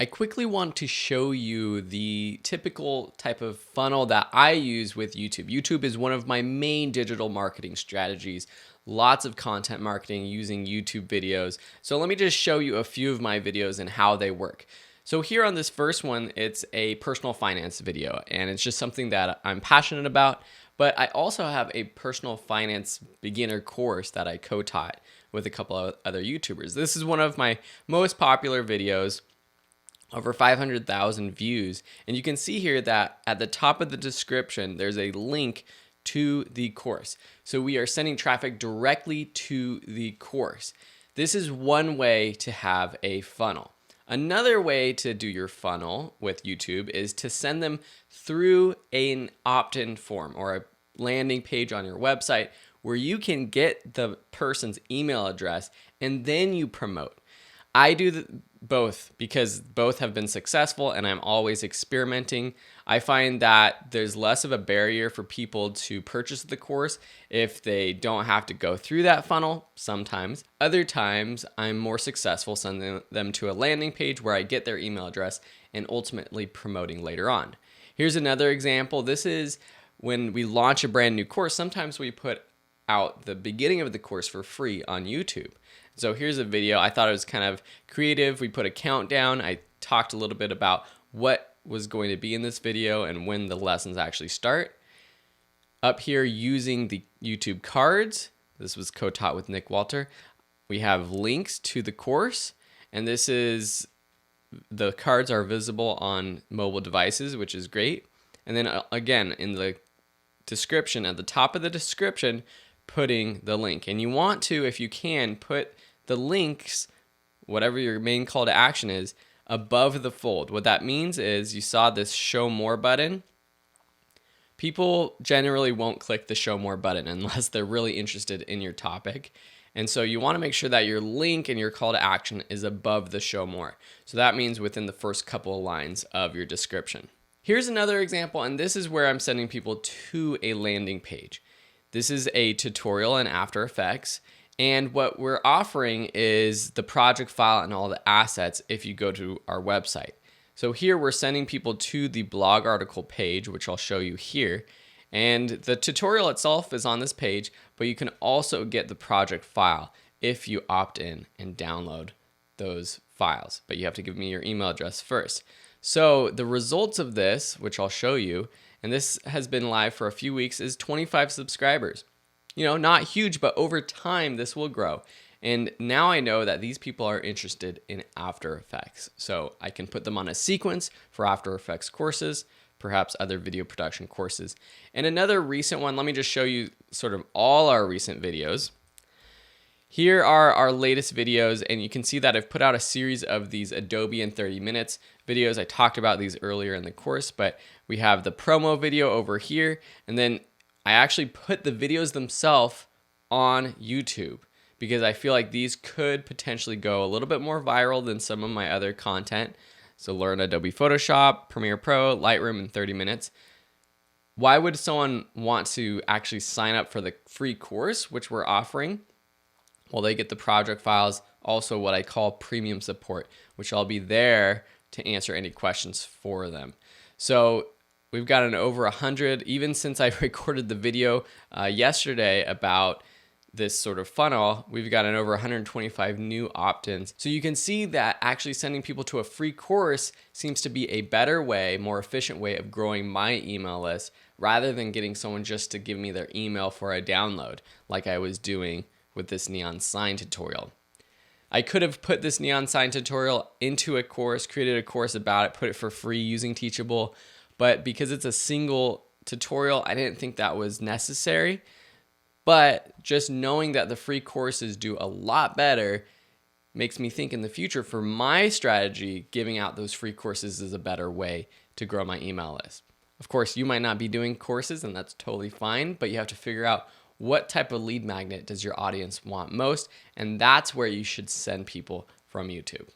I quickly want to show you the typical type of funnel that I use with YouTube. YouTube is one of my main digital marketing strategies. Lots of content marketing using YouTube videos. So let me just show you a few of my videos and how they work. So here on this first one, it's a personal finance video, and it's just something that I'm passionate about. But I also have a personal finance beginner course that I co-taught with a couple of other YouTubers. This is one of my most popular videos, over 500,000 views. And you can see here that at the top of the description, there's a link to the course. So we are sending traffic directly to the course. This is one way to have a funnel. Another way to do your funnel with YouTube is to send them through an opt-in form or a landing page on your website where you can get the person's email address and then you promote. I do both because both have been successful and I'm always experimenting. I find that there's less of a barrier for people to purchase the course if they don't have to go through that funnel sometimes. Other times, I'm more successful sending them to a landing page where I get their email address and ultimately promoting later on. Here's another example. This is when we launch a brand new course. Sometimes we put out the beginning of the course for free on YouTube. So here's a video. I thought it was kind of creative. We put a countdown. I talked a little bit about what was going to be in this video and when the lessons actually start. Up here, using the YouTube cards. This was co-taught with Nick Walter. We have links to the course, and the cards are visible on mobile devices, which is great. And then again, in the description, at the top of the description, putting the link. And you want to, if you can, put the links, whatever your main call to action is, above the fold. What that means is you saw this show more button. People generally won't click the show more button unless they're really interested in your topic. And so you want to make sure that your link and your call to action is above the show more. So that means within the first couple of lines of your description. Here's another example, and this is where I'm sending people to a landing page. This is a tutorial in After Effects, and what we're offering is the project file and all the assets if you go to our website. So here we're sending people to the blog article page, which I'll show you here, and the tutorial itself is on this page, but you can also get the project file if you opt in and download those files, but you have to give me your email address first. So the results of this, which I'll show you, and this has been live for a few weeks, is 25 subscribers. You know, not huge, but over time this will grow. And now I know that these people are interested in After Effects. So I can put them on a sequence for After Effects courses, perhaps other video production courses. And another recent one, let me just show you sort of all our recent videos. Here are our latest videos, and you can see that I've put out a series of these Adobe in 30 minutes videos. I talked about these earlier in the course, but we have the promo video over here, and then I actually put the videos themselves on YouTube because I feel like these could potentially go a little bit more viral than some of my other content. So learn Adobe Photoshop, Premiere Pro, Lightroom in 30 minutes. Why would someone want to actually sign up for the free course, which we're offering? Well, they get the project files, also what I call premium support, which I'll be there to answer any questions for them. So we've gotten over 100, even since I recorded the video yesterday about this sort of funnel, we've gotten over 125 new opt-ins. So you can see that actually sending people to a free course seems to be a better way, more efficient way of growing my email list rather than getting someone just to give me their email for a download like I was doing with this neon sign tutorial. I could have put this neon sign tutorial into a course, created a course about it, put it for free using Teachable, but because it's a single tutorial, I didn't think that was necessary. But just knowing that the free courses do a lot better makes me think in the future for my strategy, giving out those free courses is a better way to grow my email list. Of course, you might not be doing courses, and that's totally fine, but you have to figure out what type of lead magnet does your audience want most, and that's where you should send people from YouTube.